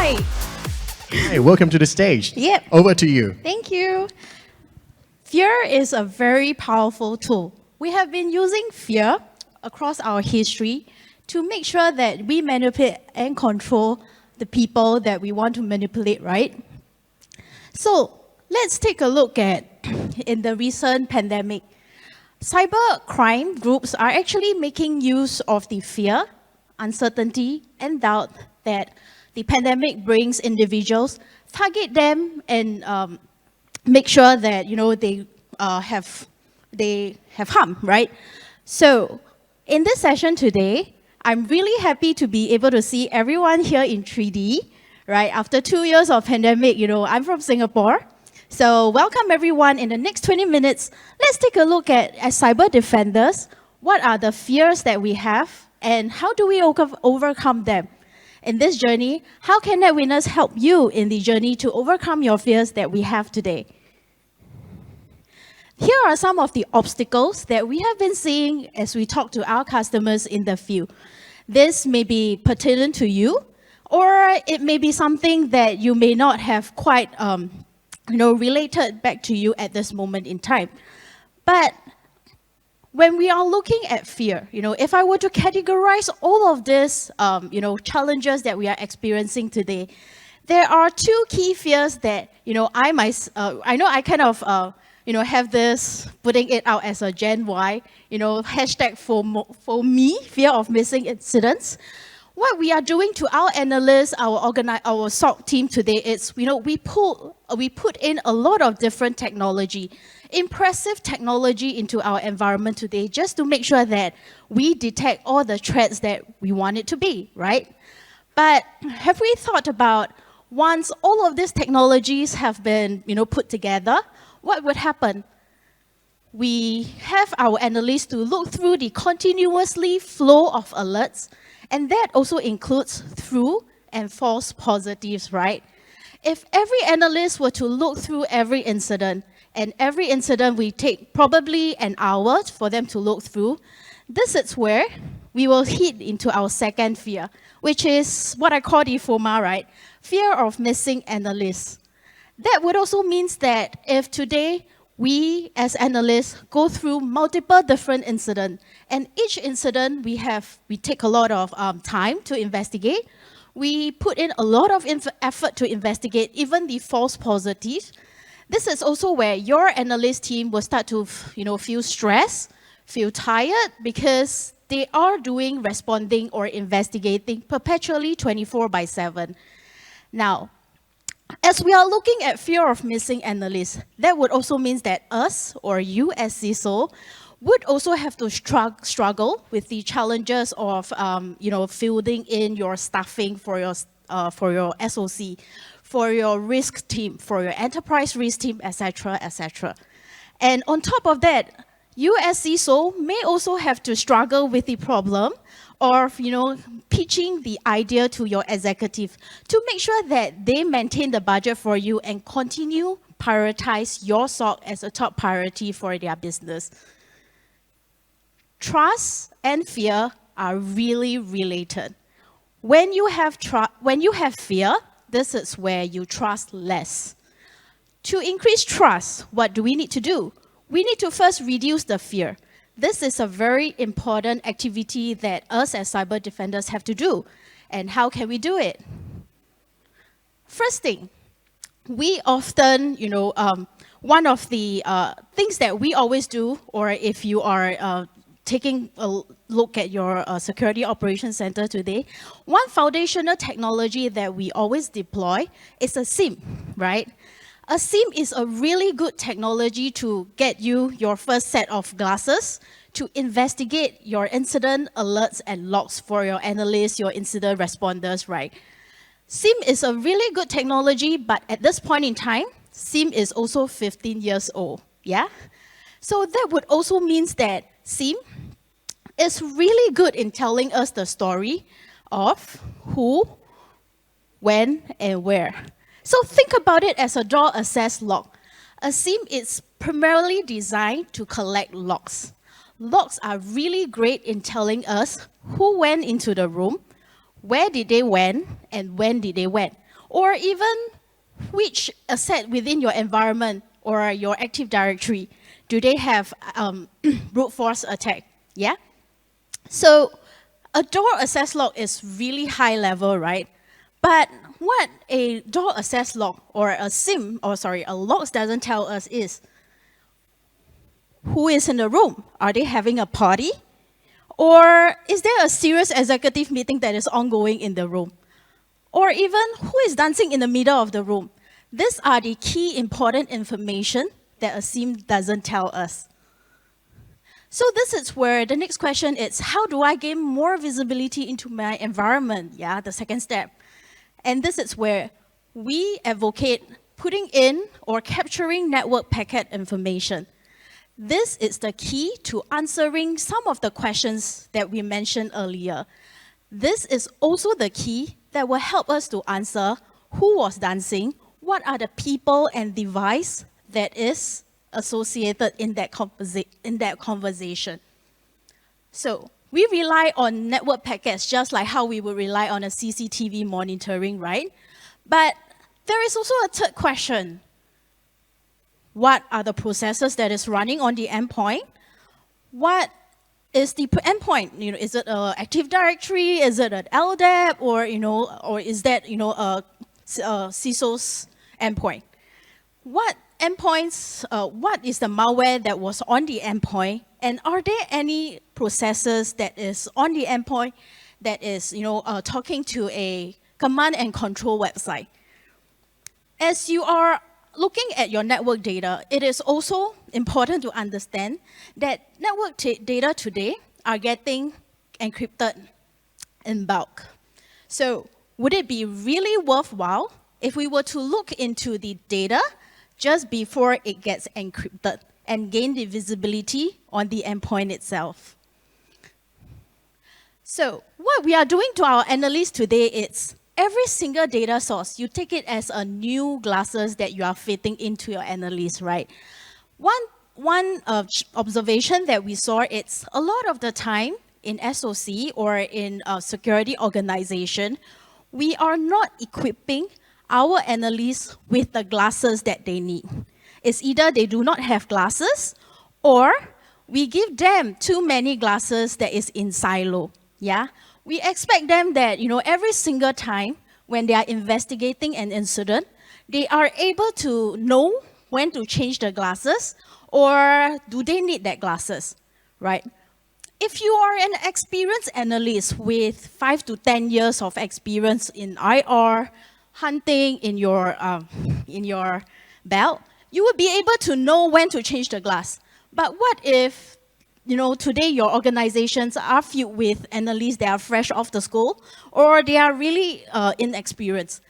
Hi. Hi, welcome to the stage. Yep. Over to you. Thank you. Fear is a very powerful tool. We have been using fear across our history to make sure that we manipulate and control the people that we want to manipulate, right? So let's take a look at in the recent pandemic. Cyber crime groups are actually making use of the fear, uncertainty, and doubt that the pandemic brings individuals, target them, and make sure that they have harm, right? So in this session today, I'm really happy to be able to see everyone here in 3D, right? After 2 years of pandemic, I'm from Singapore. So welcome everyone. In the next 20 minutes, let's take a look at, as cyber defenders, what are the fears that we have and how do we overcome them? In this journey, how can NetWitness help you in the journey to overcome your fears that we have today? Here are some of the obstacles that we have been seeing as we talk to our customers in the field. This may be pertinent to you, or it may be something that you may not have quite related back to you at this moment in time. But when we are looking at fear, if I were to categorize all of these, challenges that we are experiencing today, there are two key fears that, I know I kind of, have this, putting it out as a Gen Y, hashtag for me, fear of missing incidents. What we are doing to our analysts, our SOC team today is, we put in a lot of different technology, impressive technology into our environment today, just to make sure that we detect all the threats that we want it to be, right? But have we thought about once all of these technologies have been, put together, what would happen? We have our analysts to look through the continuously flow of alerts, and that also includes true and false positives, right? If every analyst were to look through every incident, and every incident we take probably an hour for them to look through, this is where we will hit into our second fear, which is what I call the FOMA, right? Fear of missing analysts. That would also mean that if today we as analysts go through multiple different incidents, and each incident we take a lot of time to investigate, we put in a lot of effort to investigate even the false positives. This is also where your analyst team will start to feel stressed, feel tired, because they are responding or investigating perpetually 24/7. Now, as we are looking at fear of missing analysts, that would also mean that us or you as CISO would also have to struggle with the challenges of fielding in your staffing for your SOC, for your risk team, for your enterprise risk team, etc., etc. And on top of that, you as CISO may also have to struggle with the problem of pitching the idea to your executive to make sure that they maintain the budget for you and continue prioritize your SOC as a top priority for their business. Trust and fear are really related. When you have fear, this is where you trust less. To increase trust, what do we need to do? We need to first reduce the fear. This is a very important activity that us as cyber defenders have to do. And how can we do it? First thing, we often, one of the things that we always do, or if you are taking a look at your security operations center today, one foundational technology that we always deploy is a SIEM, right? A SIEM is a really good technology to get you your first set of glasses to investigate your incident alerts and logs for your analysts, your incident responders, right? SIEM is a really good technology, but at this point in time, SIEM is also 15 years old, yeah? So that would also mean that SIEM is really good in telling us the story of who, when, and where. So think about it as a door access log. A SIEM is primarily designed to collect logs. Logs are really great in telling us who went into the room, where did they went, and when did they went. or even which asset within your environment or your Active Directory do they have brute force attack, yeah? So a door access log is really high level, right? But what a door access log or a logs doesn't tell us is who is in the room. Are they having a party? Or is there a serious executive meeting that is ongoing in the room? Or even who is dancing in the middle of the room? These are the key important information that a SIEM doesn't tell us. So this is where the next question is, how do I gain more visibility into my environment? Yeah, the second step. And this is where we advocate putting in or capturing network packet information. This is the key to answering some of the questions that we mentioned earlier. This is also the key that will help us to answer who was dancing, what are the people and device that is associated in that conversation. So we rely on network packets just like how we would rely on a CCTV monitoring, right? But there is also a third question. What are the processes that is running on the endpoint? What is the endpoint? Is it an Active Directory? Is it an LDAP? Or is that a CISO's endpoint? What endpoints? What is the malware that was on the endpoint? And are there any processes that is on the endpoint that is talking to a command and control website? As you are looking at your network data, it is also important to understand that network data today are getting encrypted in bulk. So would it be really worthwhile if we were to look into the data just before it gets encrypted and gain the visibility on the endpoint itself? So what we are doing to our analysts today is every single data source, you take it as a new glasses that you are fitting into your analyst, right? One observation that we saw, it's a lot of the time in SOC or in a security organization, we are not equipping our analysts with the glasses that they need. It's either they do not have glasses or we give them too many glasses that is in silo, yeah? We expect them that, every single time when they are investigating an incident, they are able to know when to change the glasses, or do they need that glasses, right? If you are an experienced analyst with 5 to 10 years of experience in IR, hunting in your belt, you will be able to know when to change the glass. But what if today your organizations are filled with analysts that are fresh off the school, or they are really inexperienced?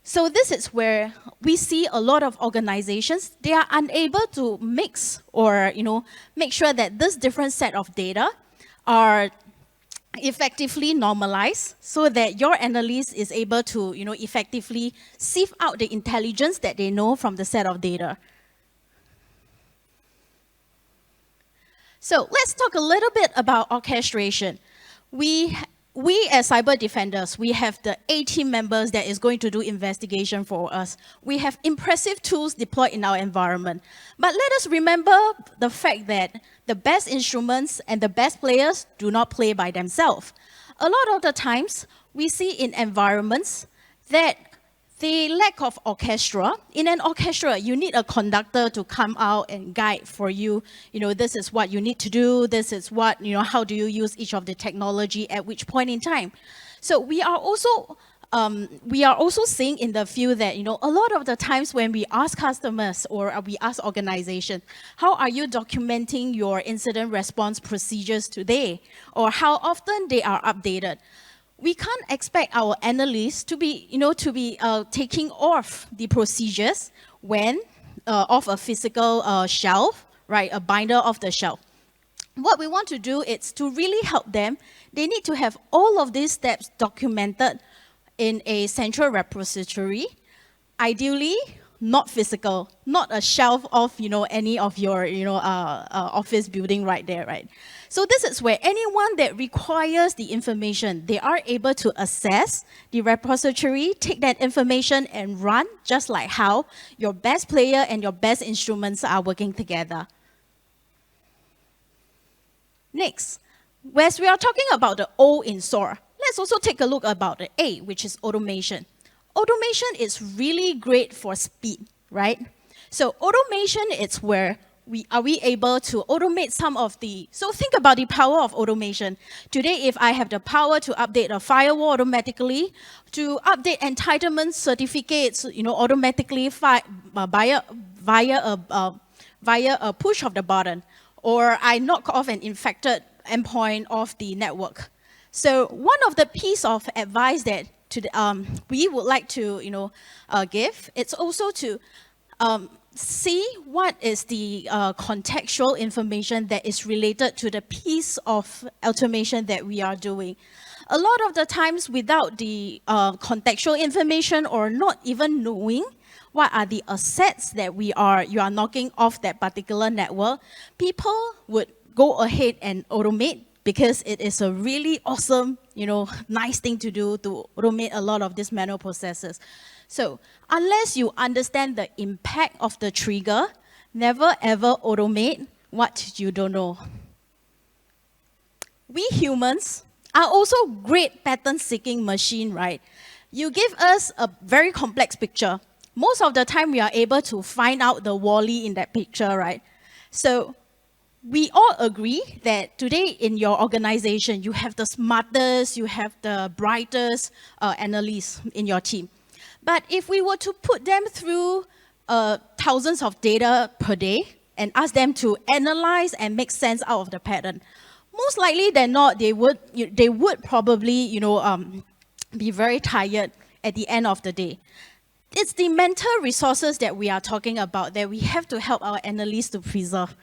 So this is where we see a lot of organizations, they are unable to mix or make sure that this different set of data are effectively normalized so that your analyst is able to effectively sieve out the intelligence that they know from the set of data. So let's talk a little bit about orchestration. We as cyber defenders, we have the A-team members that is going to do investigation for us. We have impressive tools deployed in our environment. But let us remember the fact that the best instruments and the best players do not play by themselves. A lot of the times, we see in environments that the lack of orchestra. In an orchestra, you need a conductor to come out and guide for you. This is what you need to do. This is what, how do you use each of the technology at which point in time. So we are also seeing in the field that, a lot of the times when we ask customers or we ask organizations, how are you documenting your incident response procedures today? Or how often they are updated? We can't expect our analysts to be, taking off the procedures when off a physical shelf, right, a binder off the shelf. What we want to do is to really help them. They need to have all of these steps documented in a central repository, ideally not physical, not a shelf of, any of your, office building right there, right? So this is where anyone that requires the information, they are able to access the repository, take that information and run, just like how your best player and your best instruments are working together. Next, as we are talking about the O in SOAR, let's also take a look about the A, which is automation. Automation is really great for speed, right? So automation is where we able to automate some of the, so think about the power of automation. Today, if I have the power to update a firewall automatically, to update entitlement certificates, automatically via a push of the button, or I knock off an infected endpoint of the network. So one of the piece of advice that we would like to give, it's also to see what is the contextual information that is related to the piece of automation that we are doing. A lot of the times without the contextual information or not even knowing what are the assets that you are knocking off that particular network, people would go ahead and automate because it is a really awesome, nice thing to do to automate a lot of these manual processes. So unless you understand the impact of the trigger, never ever automate what you don't know. We humans are also great pattern-seeking machine, right? You give us a very complex picture. Most of the time, we are able to find out the Wall-E in that picture, right? So we all agree that today in your organization, you have the smartest, you have the brightest analysts in your team. But if we were to put them through thousands of data per day and ask them to analyze and make sense out of the pattern, most likely than not, they would probably be very tired at the end of the day. It's the mental resources that we are talking about that we have to help our analysts to preserve.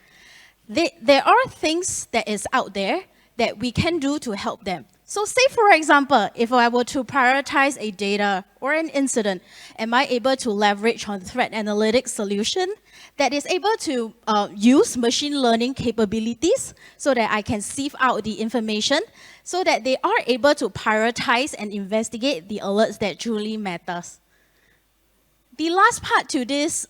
There are things that is out there that we can do to help them. So say, for example, if I were to prioritize a data or an incident, am I able to leverage on threat analytics solution that is able to use machine learning capabilities so that I can sieve out the information so that they are able to prioritize and investigate the alerts that truly matters? The last part to this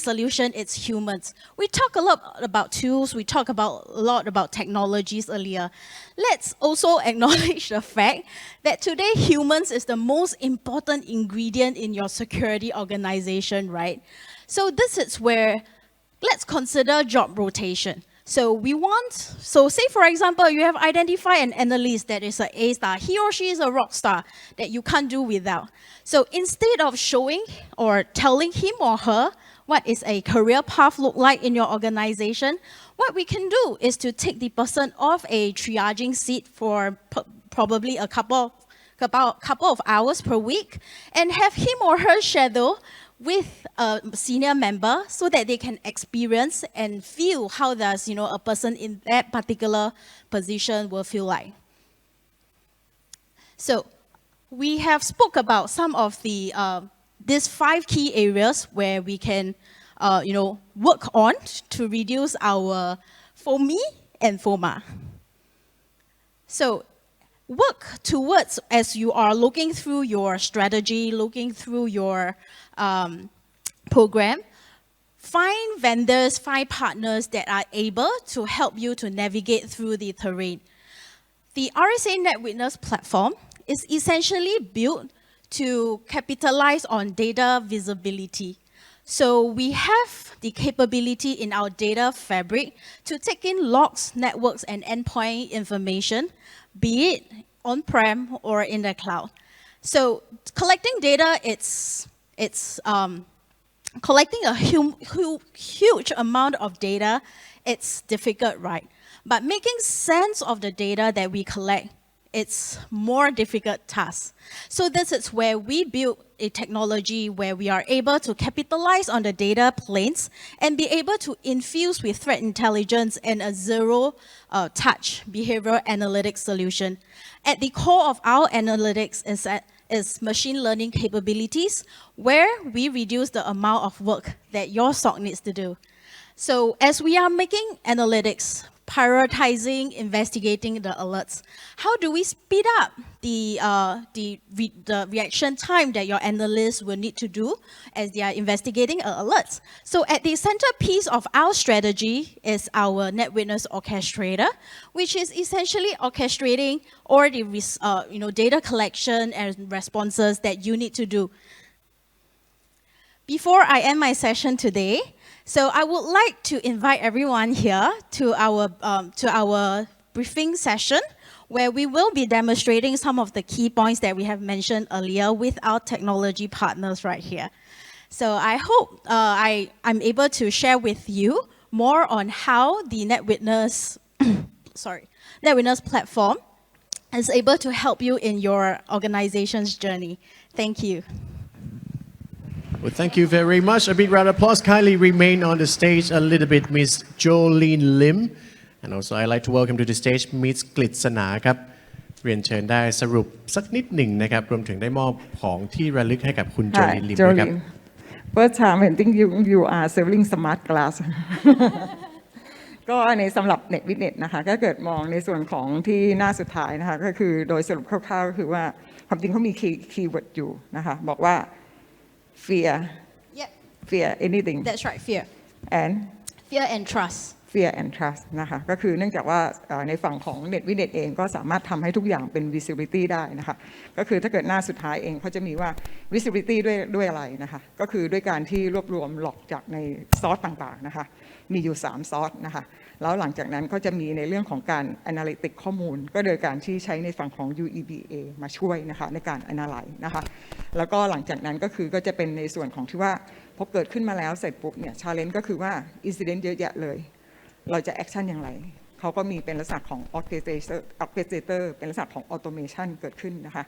solution is humans. We talk a lot about tools. We talk a lot about technologies earlier. Let's also acknowledge the fact that today humans is the most important ingredient in your security organization, right? So this is where let's consider job rotation. So say for example, you have identified an analyst that is an A-star. He or she is a rock star that you can't do without. So instead of showing or telling him or her what is a career path look like in your organization, what we can do is to take the person off a triaging seat for probably a couple of hours per week and have him or her shadow with a senior member so that they can experience and feel how does a person in that particular position will feel like. So we have spoke about some of the these 5 key areas where we can work on to reduce our FOMI and FOMA. So work towards, as you are looking through your strategy, looking through your program, find vendors, find partners that are able to help you to navigate through the terrain. The RSA NetWitness platform is essentially built to capitalize on data visibility. So we have the capability in our data fabric to take in logs, networks, and endpoint information, be it on-prem or in the cloud. So collecting data, it's collecting a huge amount of data. It's difficult, right? But making sense of the data that we collect, it's more difficult task. So this is where we build a technology where we are able to capitalize on the data planes and be able to infuse with threat intelligence and a zero-touch behavioral analytics solution. At the core of our analytics is that is machine learning capabilities, where we reduce the amount of work that your SOC needs to do. So as we are making analytics, prioritizing, investigating the alerts, how do we speed up the reaction time that your analysts will need to do as they are investigating alerts? So at the centerpiece of our strategy is our NetWitness orchestrator, which is essentially orchestrating all the data collection and responses that you need to do. Before I end my session today, so I would like to invite everyone here to our briefing session, where we will be demonstrating some of the key points that we have mentioned earlier with our technology partners right here. So I hope I'm able to share with you more on how the NetWitness, NetWitness platform is able to help you in your organization's journey. Thank you. Well, thank you very much. A big round of applause. Kindly remain on the stage a little bit, Miss Jolene Lim. And also I'd like to welcome to the stage Miss กฤษณาครับเรียนเชิญได้สรุปสักนิดหนึ่งนะครับรวมถึงได้มอบของที่ระลึกให้กับคุณโจลินลิมด้วยครับ First time I think you are selling smart glass ก็ในสำหรับ NetWitness นะคะก็เกิดมองในส่วนของที่หน้าสุดท้ายนะคะก็คือโดยสรุปคร่าวๆก็คือว่าความจริงเขามีคีย์เวิร์ดอยู่นะคะบอกว่าfear anything That's right, fear and trust fear and trust นะคะก็คือเนื่องจากว่าในฝั่งของ NetWitness เองก็สามารถทำให้ทุกอย่างเป็น visibility ได้นะคะก็คือถ้าเกิดหน้าสุดท้ายเองเขาจะมีว่า visibility ด้วยอะไรนะคะก็คือด้วยการที่รวบรวมหลอกจากในซอสต่างๆนะคะมีอยู่3ซอสนะคะแล้วหลังจากนั้นก็จะมีในเรื่องของการ analytic ข้อมูลก็โดยการที่ใช้ในฝั่งของ UEBA มาช่วยนะคะในการ analyze นะคะแล้วก็หลังจากนั้นก็คือก็จะเป็นในส่วนของที่ว่าพอเกิดขึ้นมาแล้วเสร็จปุ๊บเนี่ย challenge ก็คือว่า incident เยอะแยะเลยเราจะ action อย่างไรเขาก็มีเป็นลักษณะของ orchestrator เป็นลักษณะของ automation เกิดขึ้นนะคะ